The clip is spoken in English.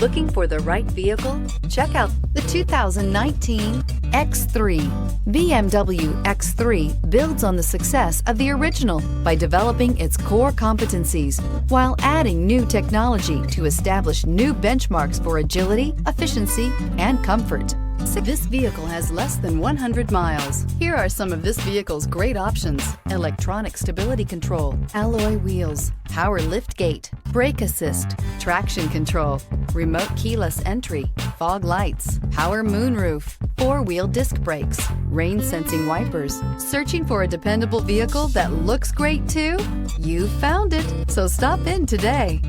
Looking for the right vehicle? Check out the 2019 X3. BMW X3 builds on the success of the original by developing its core competencies while adding new technology to establish new benchmarks for agility, efficiency, and comfort. This vehicle has less than 100 miles. Here are some of this vehicle's great options: electronic stability control, alloy wheels, power lift gate, brake assist, traction control, remote keyless entry, fog lights, power moonroof, four-wheel disc brakes, rain sensing wipers. Searching for a dependable vehicle that looks great too? You found it, so stop in today.